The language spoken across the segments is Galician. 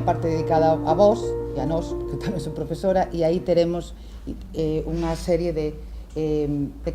parte dedicada a vos e a nós, que tamén son profesora, e aí teremos unha serie de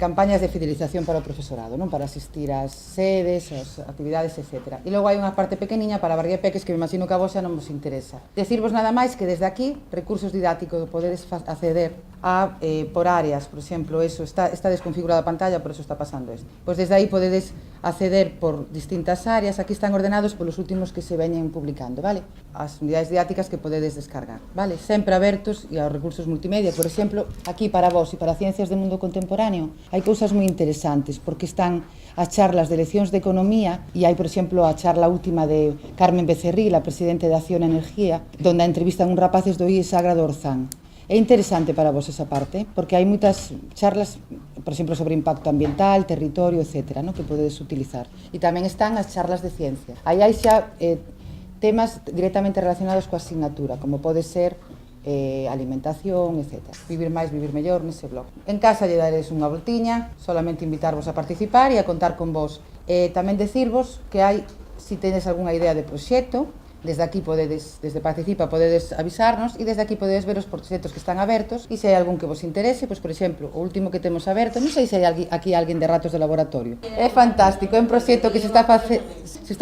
campañas de fidelización para o profesorado, non? Para asistir ás sedes, ás actividades, etc. E logo hai unha parte pequeniña para Barría Peques que me imagino que a vos xa non vos interesa. Decirvos nada máis que desde aquí, recursos didácticos podedes acceder a, por áreas, por exemplo, eso, está desconfigurada a pantalla, por eso está pasando isto. Pois desde aí podedes acceder por distintas áreas, aquí están ordenados polos últimos que se veñen publicando, vale? As unidades didácticas que podedes descargar, vale? Sempre abertos e aos recursos multimedia, por exemplo, aquí para vos e para Ciencias de Mundo Contemporáneo hai cousas moi interesantes, porque están as charlas de leccións de economía e hai, por exemplo, a charla última de Carmen Becerril, a presidente de Acción Energía, donde entrevistan un rapaces do IES Sagra do Orzán. É interesante para vos esa parte, porque hai moitas charlas, por exemplo, sobre impacto ambiental, territorio, etc., no? Que podedes utilizar. E tamén están as charlas de ciencia. Aí hai xa temas directamente relacionados coa asignatura, como pode ser alimentación, etc. Vivir máis, vivir mellor nese blog. En casa lle daredes unha voltiña, solamente invitarvos a participar e a contar con vos. Tamén decirvos que hai, se tedes algunha idea de proxecto, desde aquí podedes, desde Participa, podedes avisarnos e desde aquí podedes ver os proxectos que están abertos e se hai algún que vos interese, pois, por exemplo, o último que temos aberto, non sei se hai aquí alguén de ratos de laboratorio. É fantástico, é un proxecto que se está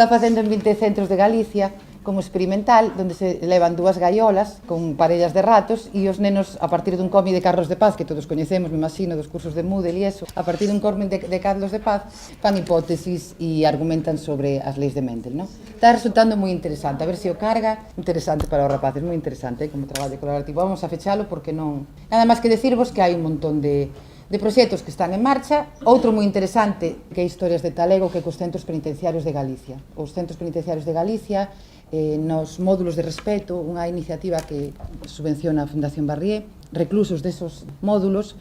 facendo en 20 centros de Galicia, como experimental, donde se levan dúas gaiolas con parellas de ratos e os nenos, a partir dun cómic de Carlos de Paz, que todos coñecemos, me imagino, dos cursos de Moodle e eso, a partir dun cómic de Carlos de Paz, fan hipótesis e argumentan sobre as leis de Mendel, non? Está resultando moi interesante, a ver se o carga, interesante para os rapaces, moi interesante, como traballo colaborativo. Vamos a fechalo porque non... Nada máis que decirvos que hai un montón de proxectos que están en marcha. Outro moi interesante que é Historias de Talego, que é cos centros penitenciarios de Galicia. Os centros penitenciarios de Galicia, nos módulos de respeto, unha iniciativa que subvenciona a Fundación Barrié, reclusos desos módulos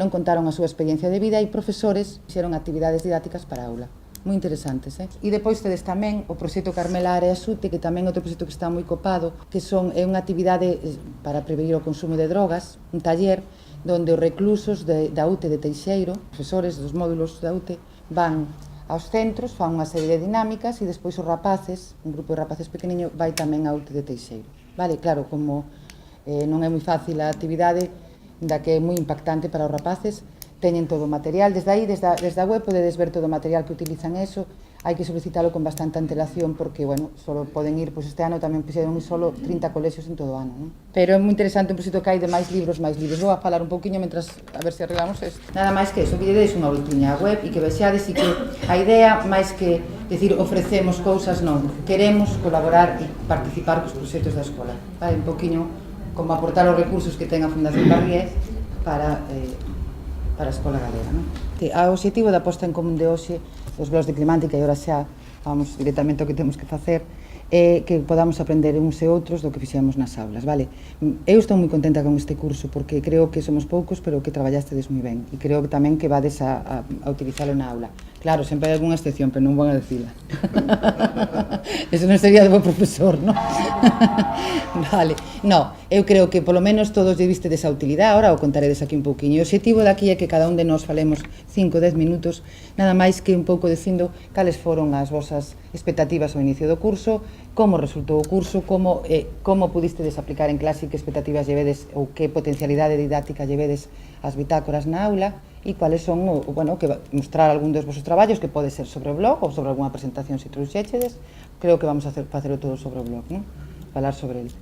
contaron a súa experiencia de vida e profesores fixeron actividades didácticas para aula. Moi interesantes, E depois tedes tamén o proxecto Carmela Área Sute, que tamén é outro proxecto que está moi copado, que é unha actividade para prevenir o consumo de drogas, un taller donde os reclusos da UTE de Teixeiro, profesores dos módulos da UTE, van aos centros, fan unha serie de dinámicas e despois os rapaces, un grupo de rapaces pequeniño, vai tamén a UTE de Teixeiro. Vale, claro, como non é moi fácil a actividade, da que é moi impactante para os rapaces, teñen todo o material, desde aí, desde a web, podedes ver todo o material que utilizan eso, hai que solicitalo con bastante antelación porque, bueno, solo poden ir, pois este ano tamén fixeron solo 30 colexios en todo o ano, non? Pero é moi interesante un proxecto que hai de máis libros. Vou a falar un pouquiño mentras a ver se arreglamos isto. Nada máis que eso, que lle deis unha voltiña á web e que vexades e que a idea, máis que decir ofrecemos cousas, non, queremos colaborar e participar cos proxectos da escola. Vale, un pouquiño como aportar os recursos que ten a Fundación Barrié para a escola galega, non? O obxectivo da posta en común de hoxe dos blogs de climática, e agora xa vamos directamente ao que temos que facer, é que podamos aprender uns e outros do que fixemos nas aulas, vale? Eu estou moi contenta con este curso porque creo que somos poucos, pero que traballastedes moi ben e creo que tamén que vades a utilizalo na aula. Claro, sempre hai algunha excepción, pero non vou a decila. Eso non sería de bo profesor, non? Vale, no, eu creo que polo menos todos lle viste desa utilidade, ahora o contaredes aquí un pouquiño. O objetivo daqui é que cada un de nós falemos 5 ou 10 minutos, nada máis que un pouco dicindo cales foron as vosas expectativas ao inicio do curso, como resultou o curso, como pudistedes aplicar en clase, que expectativas llevedes ou que potencialidade didáctica llevedes as bitácoras na aula, e cuáles son, que mostrar algún dos vosos traballos, que pode ser sobre o blog ou sobre algunha presentación se trouxéchedes. Creo que vamos a facelo todo sobre o blog, non? Falar sobre el,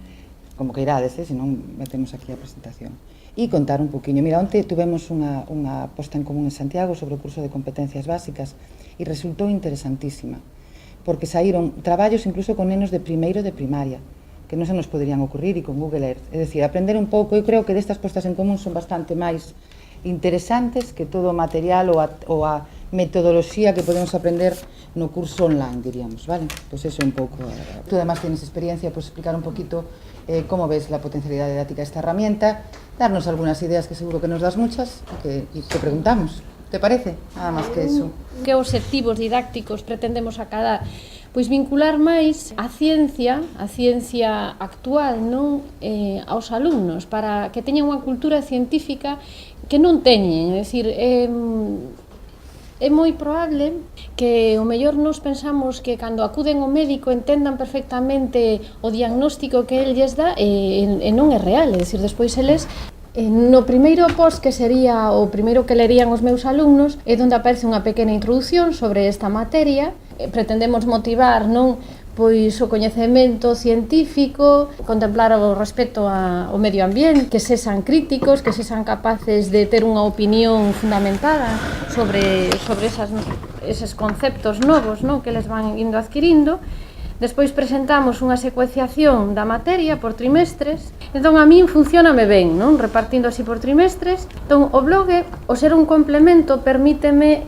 como que irades, se non metemos aquí a presentación. E contar un poquinho. Mira, onte tuvemos unha posta en común en Santiago sobre o curso de competencias básicas e resultou interesantísima, porque saíron traballos incluso con nenos de primeiro de primaria, que non se nos poderían ocurrir, e con Google Earth. É dicir, aprender un pouco, eu creo que destas postas en común son bastante máis interesantes que todo o material ou a metodoloxía que podemos aprender no curso online, diríamos, vale? Pois eso un pouco. Tú además tienes experiencia, pois explicar un poquito como ves la potencialidad didáctica de esta herramienta, darnos algunas ideas que seguro que nos das muchas y que preguntamos. Te parece? Nada máis que eso. Que obxectivos didácticos pretendemos acadar? Pois vincular máis a ciencia actual, non, aos alumnos, para que teñan unha cultura científica que non teñen, é dicir, É moi probable que o mellor nos pensamos que cando acuden ao médico entendan perfectamente o diagnóstico que el lles dá e non é real, é dicir, despois eles no primeiro post, que sería o primeiro que lerían os meus alumnos, é onde aparece unha pequena introdución sobre esta materia. Pretendemos motivar non pois o coñecemento científico, contemplar o respecto ao medio ambiente, que sexan críticos, que sexan capaces de ter unha opinión fundamentada sobre eses conceptos novos, non, que les van indo adquirindo. Despois presentamos unha secuenciación da materia por trimestres. Entón a min funcióname ben, non? Repartindo así por trimestres. Entón o blog, o ser un complemento, permíteme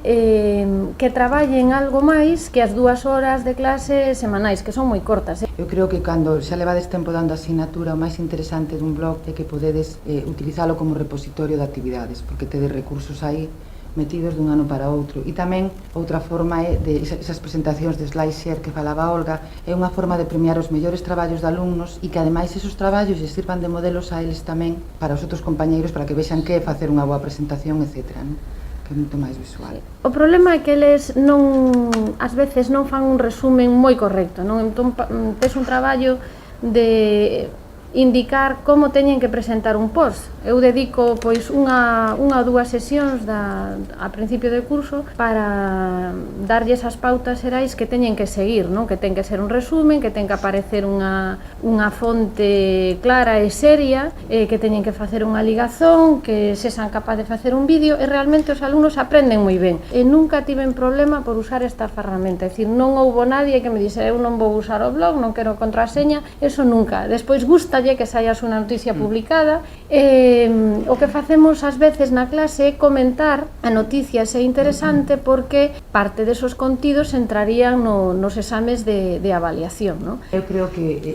que traballe en algo máis que as 2 horas de clase semanais, que son moi cortas. Eu creo que cando xa levades tempo dando asignatura, o máis interesante dun blog é que podedes utilizalo como repositorio de actividades, porque tedes recursos aí metidos dun ano para outro. E tamén outra forma é de esas presentacións de SlideShare que falaba Olga, é unha forma de premiar os mellores traballos de alumnos e que ademais esos traballos lles sirvan de modelos a eles tamén para os outros compañeiros, para que vexan que é facer unha boa presentación, etc. Non? Que é moito máis visual. O problema é que eles ás veces non fan un resumen moi correcto, non? Entón tes un traballo de indicar como teñen que presentar un post. Eu dedico pois unha ou 2 sesións a principio de curso para darlle esas pautas xerais que teñen que seguir, non? Que ten que ser un resumen, que ten que aparecer unha fonte clara e seria, que teñen que facer unha ligazón, que sexan capaz de facer un vídeo, e realmente os alumnos aprenden moi ben. E nunca tiven problema por usar esta ferramenta, é dicir, non houbo nadie que me dise eu non vou usar o blog, non quero contraseña, eso nunca. Despois gustalle que saia unha noticia publicada. O que facemos ás veces na clase é comentar a noticia se é interesante, porque parte desos contidos entrarían nos exames de avaliación, non? Eu creo que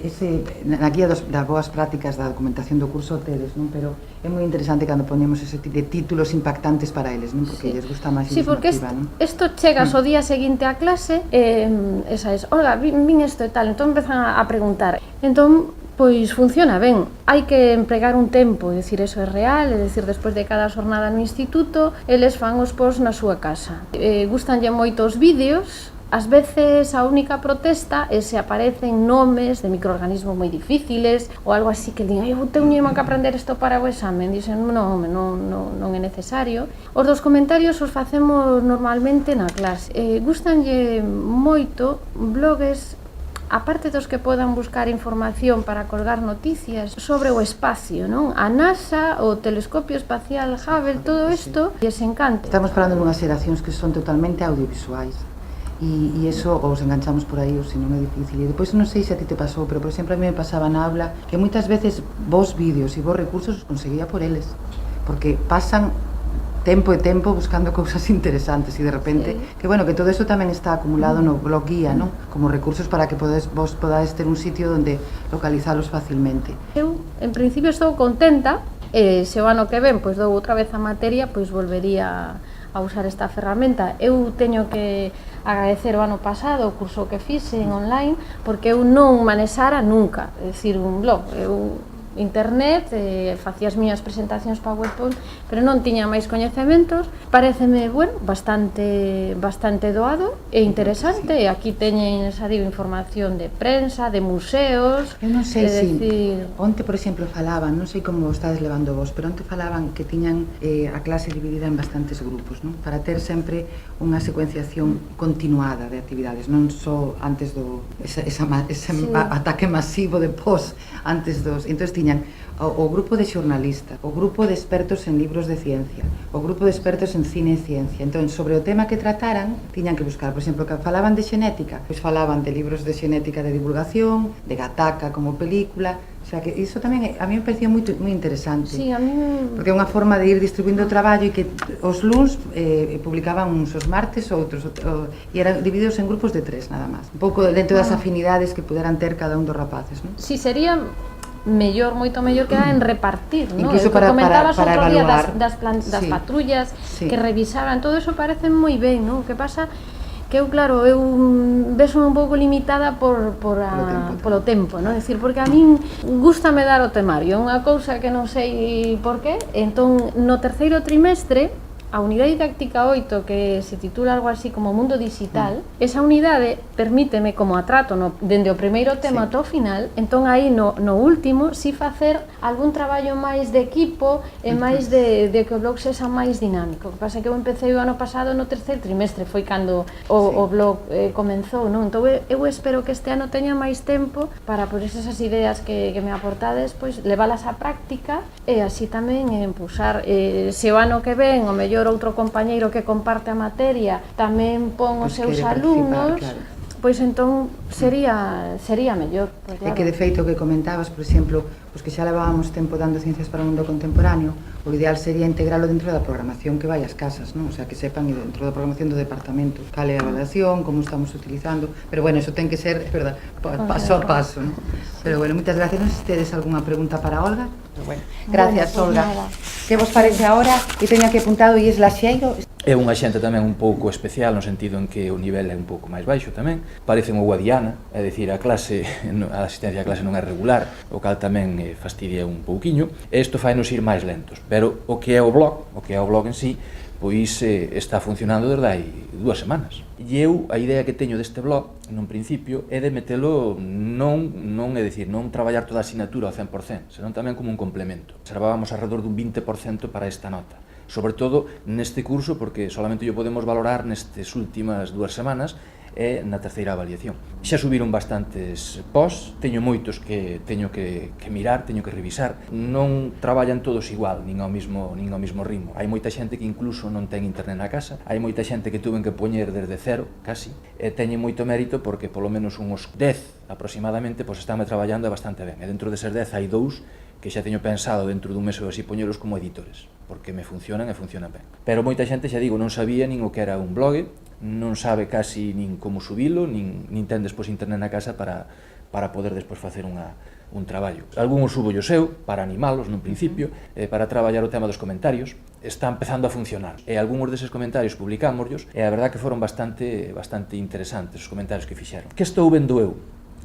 na guía das boas prácticas da documentación do curso tedes, non? Pero é moi interesante cando ponemos ese tipo de títulos impactantes para eles, non? Porque lles gusta máis e sí, porque isto chegas o día seguinte á clase e sabes, hola, vin isto e tal, entón empezan a preguntar. Entón, pois funciona ben. Hai que empregar un tempo, é dicir, eso é real, é dicir, despois de cada xornada no instituto, eles fan os posts na súa casa. Gustanlle moito os vídeos. Ás veces a única protesta é se aparecen nomes de microorganismos moi difíciles ou algo así que digan, eu teño que aprender isto para o examen. Dicen, non é necesario. Os dos comentarios os facemos normalmente na clase. Gustanlle moito blogs, aparte dos que podan buscar información para colgar noticias sobre o espacio, non? A NASA, o telescopio espacial Hubble, todo isto lles encanta. Estamos falando dunhas xeracións que son totalmente audiovisuais e iso os enganchamos por aí, ou se non é difícil. E depois non sei se a ti te pasou, pero por exemplo a mí me pasaba na aula que moitas veces vos vídeos e vos recursos os conseguía por eles, porque pasan tempo e tempo buscando cousas interesantes e de repente, que bueno, que todo eso tamén está acumulado no blog guía, non? Como recursos para que vos podades ter un sitio onde localizalos facilmente. Eu, en principio, estou contenta, se o ano que ven, pois dou outra vez a materia, pois volvería a usar esta ferramenta. Eu teño que agradecer o ano pasado o curso que fixen online, porque eu non manexara nunca, é dicir, un blog. Eu internet, facía as miñas presentacións PowerPoint, pero non tiña máis coñecementos. Paréceme, bueno, bastante doado e interesante, e aquí teñen, xa digo, información de prensa, de museos. Eu non sei se onte, por exemplo, falaban, non sei como estades levando vos, pero onte falaban que tiñan a clase dividida en bastantes grupos, non? Para ter sempre unha secuenciación continuada de actividades, non só antes do ese ataque masivo de post antes dos. Entón tiñan o grupo de xornalistas, o grupo de expertos en libros de ciencia, o grupo de expertos en cine e ciencia. Entón, sobre o tema que trataran, tiñan que buscar, por exemplo, que falaban de xenética, pois falaban de libros de xenética de divulgación, de Gattaca como película. O sea, que iso tamén a mí me parecía moi interesante. Sí, a mí... Porque é unha forma de ir distribuindo o traballo e que os luns publicaban uns os martes, outros, e eran divididos en grupos de 3, nada máis. Un pouco dentro das afinidades que puderan ter cada un dos rapaces, non? Si, sería mellor, moito mellor que en repartir, non? Incluso para evaluar das patrullas que revisaban, todo eso parece moi ben, non? O que pasa que eu, claro, eu vexo un pouco limitada polo tempo, non? É dicir, porque a min gústame dar o temario, é unha cousa que non sei por qué. Entón, no terceiro trimestre A unidade didáctica 8, que se titula algo así como Mundo Digital, esa unidade permíteme, como a trato dende o primeiro tema ata o final, entón aí no último, si facer algún traballo máis de equipo e máis de que o blog sexa máis dinámico. O que pasa é que eu empecé o ano pasado no terceiro trimestre, foi cando o blog comenzou, non? Entón eu espero que este ano teña máis tempo para, por esas ideas que me aportades, pois leválas á práctica e así tamén impulsar, se o ano que ven o mellor outro compañeiro que comparte a materia tamén pon os seus alumnos, pois entón sería mellor. Pues, claro. É que de feito o que comentabas, por exemplo, os que xa levábamos tempo dando ciencias para o mundo contemporáneo, o ideal sería integralo dentro da programación que vai ás casas, non? O sea, que sepan dentro da programación do departamento cal é a evaluación, como estamos utilizando, pero bueno, eso ten que ser, verdad, paso a paso, non? Pero bueno, moitas gracias. Non sei se tedes algunha pregunta para Olga. Pero bueno, gracias, bueno, pues Olga. Nada. Que vos parece agora? E teño aquí apuntado Ies Laxeiro. É unha xente tamén un pouco especial no sentido en que o nivel é un pouco máis baixo tamén. Parece unha guadiana, é dicir, a asistencia a clase non é regular, o cal tamén fastidia un pouquiño. E isto fai nos ir máis lentos, pero o que é o blog en sí, pois está funcionando desde hai 2 semanas. E eu, a idea que teño deste blog, nun principio, é de metelo non traballar toda a asignatura ao 100%, senón tamén como un complemento. Reservábamos alrededor dun 20% para esta nota. Sobre todo neste curso, porque solamente o podemos valorar nestes últimas 2 semanas e na terceira avaliación. Xa subiron bastantes posts, teño moitos que teño que mirar, teño que revisar. Non traballan todos igual, nin ao mismo ritmo. Hai moita xente que incluso non ten internet na casa, hai moita xente que tuven que poñer desde cero, casi, e teñen moito mérito porque polo menos uns 10 aproximadamente pois estánme traballando bastante ben. E dentro deses 10 hai 2 que xa teño pensado dentro dun mes ou así poñelos como editores, porque me funcionan e funcionan ben. Pero moita xente, xa digo, non sabía nin o que era un blog, non sabe casi nin como subilo, nin ten despois internet na casa para poder despois facer un traballo. Algúns subo yo seu, para animalos nun principio, para traballar o tema dos comentarios, está empezando a funcionar. E algúns deses comentarios publicámoslos, e a verdad que foron bastante interesantes os comentarios que fixeron. Que estou vendo eu?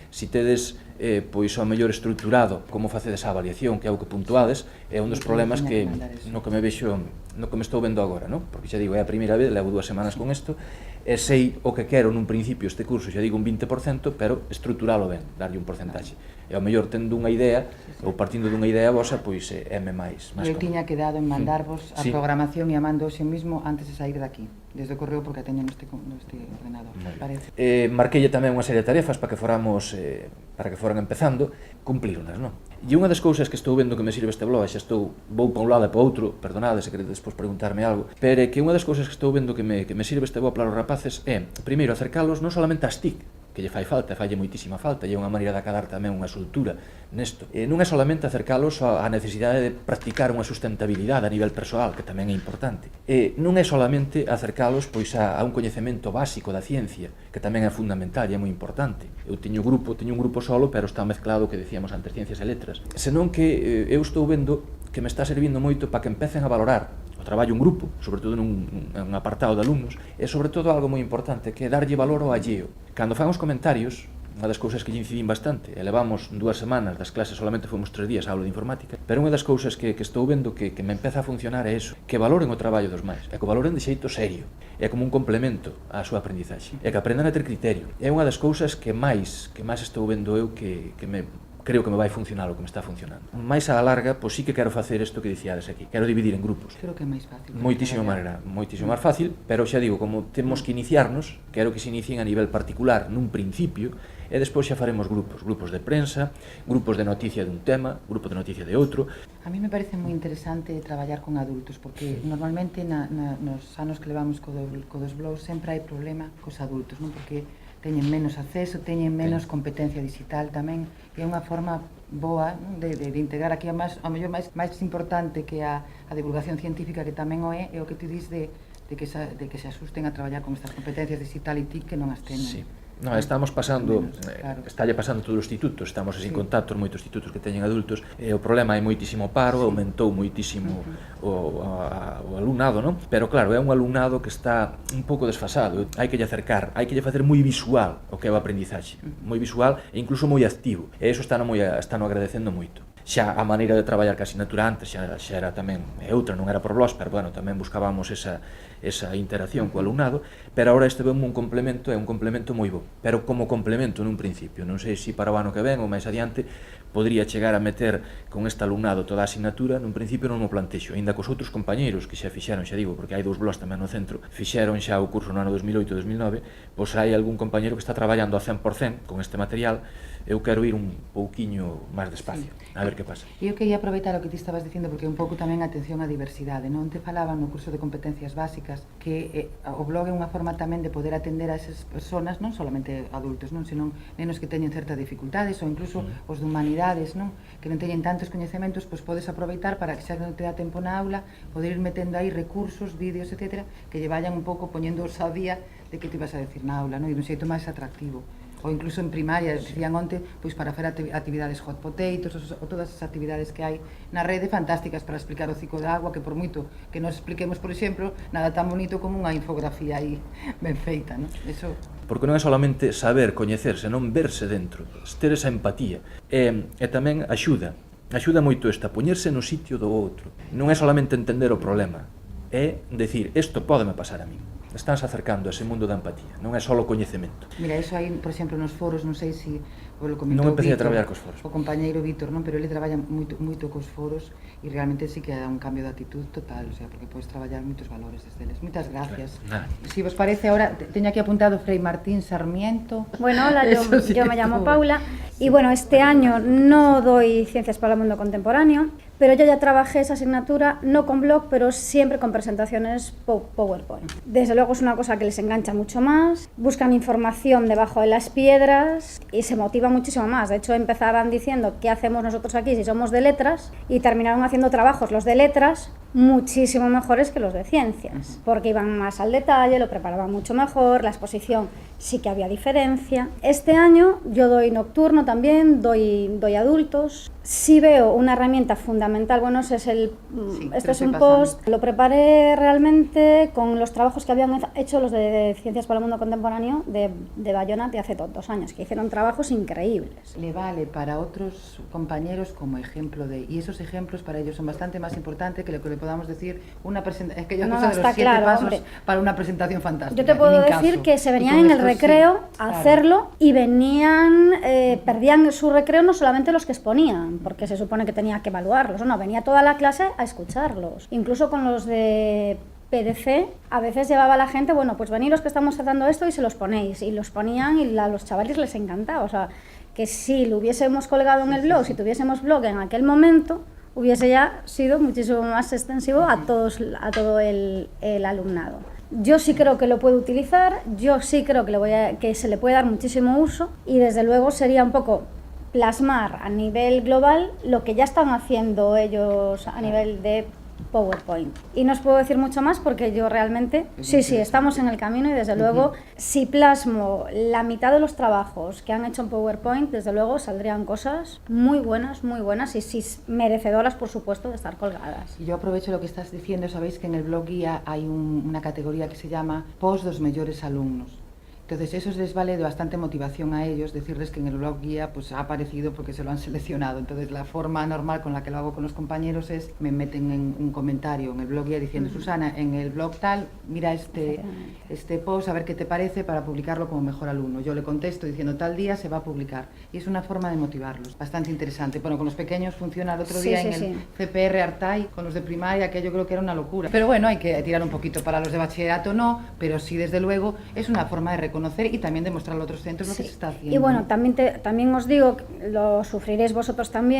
Si tedes pois ao mellor estruturado como facedes a avaliación, que é o que puntuades, é un dos problemas que no que me vexo, no que me estou vendo agora, non? Porque xa digo, é a primeira vez, levo 2 semanas con isto, e sei o que quero nun principio este curso, xa digo un 20%, pero estruturalo ben, darlle un porcentaxe. E ao mellor tendo unha idea, ou partindo dunha idea vosa, pois é máis eu tiña quedado en mandarvos a programación e a mando hoxe mismo antes de sair daqui, desde o correo, porque a teño neste ordenador, parece. Marqueille tamén unha serie de tarefas para que foran empezando, cumplíronas, non? E unha das cousas que estou vendo que me sirve este blog, xa vou para un lado e para outro, perdonade se queredes despois preguntarme algo, pero é que unha das cousas que estou vendo que me sirve este blog para os rapaces é, primeiro, acercalos non solamente ás TIC, que lle fai falta, falle moitísima falta, e é unha maneira de acadar tamén unha soltura nesto. Non é solamente acercalos á necesidade de practicar unha sustentabilidade a nivel persoal, que tamén é importante. Non é solamente acercalos pois a un coñecemento básico da ciencia, que tamén é fundamental e é moi importante. Eu teño un grupo solo, pero está mezclado, que decíamos antes, ciencias e letras. Senón que eu estou vendo que me está servindo moito para que empecen a valorar o traballo en grupo, sobre todo nun apartado de alumnos, e sobre todo algo moi importante, que é darlle valor ao alleo. Cando fan os comentarios, unha das cousas que lle incidín bastante, e levamos 2 semanas das clases, solamente fomos 3 días a aula de informática, pero unha das cousas que estou vendo que me empeza a funcionar é eso, que valoren o traballo dos máis, e que o valoren de xeito serio, é como un complemento á súa aprendizaxe, e que aprendan a ter criterio. É unha das cousas que máis estou vendo eu creo que me vai funcionar o que me está funcionando. Mais á larga, pois sí que quero facer isto que dicíades aquí. Quero dividir en grupos. Creo que é máis fácil. Moitísima máis fácil, pero xa digo, como temos que iniciarnos, quero que se inicien a nivel particular nun principio, e despois xa faremos grupos de prensa, grupos de noticia dun tema, grupos de noticia de outro. A mí me parece moi interesante traballar con adultos, porque normalmente nos anos que levamos co dos blogs sempre hai problema cos adultos, non? Porque teñen menos acceso, teñen menos competencia digital tamén, e é unha forma boa, non? de integrar aquí ao mellor máis importante que a divulgación científica, que tamén o é o que ti dis de que se asusten a traballar con estas competencias digital e TIC que non as teñen. Sí. No, estamos pasando, estalle pasando todos os institutos, estamos en contacto con moitos institutos que teñen adultos, e o problema é moitísimo paro, aumentou moitísimo o alumnado, non? Pero claro, é un alumnado que está un pouco desfasado, hai que lle acercar, hai que lle facer moi visual o que é o aprendizaxe, moi visual e incluso moi activo, e iso están agradecendo moito. xa a maneira de traballar ca asignatura antes xa era tamén outra, non era por blogs, pero bueno, tamén buscábamos esa interacción co alumnado, pero agora este vemos un complemento, é un complemento moi bo, pero como complemento nun principio, non sei se para o ano que ven ou máis adiante podría chegar a meter con este alumnado toda a asignatura, nun principio non mo plantexo, aínda cos outros compañeiros que xa fixeron, xa digo, porque hai dous blogs tamén no centro, fixeron xa o curso no ano 2008-2009, pois hai algún compañeiro que está traballando a 100% con este material. Eu quero ir un pouquiño máis despacio, a ver que pasa. Eu quería aproveitar o que ti estabas dicindo, porque un pouco tamén atención á diversidade, non? Te falaban no curso de competencias básicas que o blog é unha forma tamén de poder atender a esas personas, non solamente adultos, non, senón nenos que teñen certas dificultades ou incluso os de humanidades, non, que non teñen tantos coñecementos, pois podes aproveitar para que xa non te dá tempo na aula, poder ir metendo aí recursos, vídeos, etcétera, que lle vayan un pouco poñéndoos ao día de que te ibas a decir na aula, non, e dun xeito máis atractivo. Ou incluso en primaria, decían onte, pois para facer actividades hot potatoes ou todas as actividades que hai na rede fantásticas para explicar o ciclo de agua, que por moito que nos expliquemos, por exemplo, nada tan bonito como unha infografía aí ben feita, non? Eso... Porque non é solamente saber, coñecerse, non verse dentro, ter esa empatía, e tamén axuda moito esta, poñerse no sitio do outro, non é solamente entender o problema, é decir, isto pódeme pasar a min. Estánse acercando a ese mundo da empatía, non é só o coñecemento. Mira, eso hai, por exemplo, nos foros, non sei se o comentou non empecé Víctor, a traballar cos foros. O compañeiro Víctor, non, pero ele traballa moito cos foros e realmente sí que dá un cambio de actitud total, o sea, porque podes traballar moitos valores desde eles. Moitas gracias. Claro. Si vos parece, ahora teño aquí apuntado Frei Martín Sarmiento. Bueno, hola, yo me llamo Paula y bueno, este año no doy Ciencias para el Mundo Contemporáneo, pero yo ya trabajé esa asignatura, no con blog, pero siempre con presentaciones PowerPoint. Desde luego es una cosa que les engancha mucho más, buscan información debajo de las piedras y se motiva muchísimo más. De hecho, empezaban diciendo qué hacemos nosotros aquí si somos de letras y terminaron haciendo trabajos los de letras muchísimo mejores que los de ciencias, porque iban más al detalle, lo preparaban mucho mejor, la exposición sí que había diferencia. Este año yo doy nocturno también, doy adultos. Sí veo una herramienta fundamental, bueno, ese es este es un post, lo preparé realmente con los trabajos que habían hecho los de Ciencias para el Mundo Contemporáneo de Bayona de hace 2 años, que hicieron trabajos increíbles. Le vale para otros compañeros como ejemplo y esos ejemplos para ellos son bastante más importantes que lo que le podamos decir una presentación, es que yo no, de los 7 pasos, hombre, para una presentación fantástica. Yo te puedo decir que se venían en el recreo a hacerlo y venían, perdían su recreo no solamente los que exponían, porque se supone que tenía que evaluarlos, no, venía toda la clase a escucharlos. Incluso con los de PDC, a veces llevaba a la gente, bueno, pues veniros que estamos tratando esto y se los ponéis, y los ponían y a los chavales les encantaba, o sea, que si lo hubiésemos colgado en el blog, si tuviésemos blog en aquel momento, hubiese ya sido muchísimo más extensivo a todo el alumnado. Yo sí creo que lo puedo utilizar, yo sí creo que se le puede dar muchísimo uso y desde luego sería un poco plasmar a nivel global lo que ya están haciendo ellos a nivel de PowerPoint. Y no os puedo decir mucho más porque yo realmente, sí, estamos en el camino y desde luego si plasmo la mitad de los trabajos que han hecho en PowerPoint, desde luego saldrían cosas muy buenas y sí merecedoras, por supuesto, de estar colgadas. Yo aprovecho lo que estás diciendo, sabéis que en el blog guía hay una categoría que se llama Post dos mellores alumnos. Entonces eso les vale de bastante motivación a ellos, decirles que en el blog guía pues ha aparecido porque se lo han seleccionado. Entonces la forma normal con la que lo hago con los compañeros es, me meten en un comentario en el blog guía diciendo Susana, en el blog tal, mira este post, a ver qué te parece para publicarlo como mejor alumno. Yo le contesto diciendo tal día se va a publicar. Y es una forma de motivarlos, bastante interesante. Bueno, con los pequeños funciona el otro día en el CPR Artai, con los de primaria, que yo creo que era una locura. Pero bueno, hay que tirar un poquito para los de bachillerato, no, pero sí desde luego es una forma de reconocer y también demostrar a otros centros lo que se está haciendo. Y bueno, también os digo, lo sufriréis vosotros también,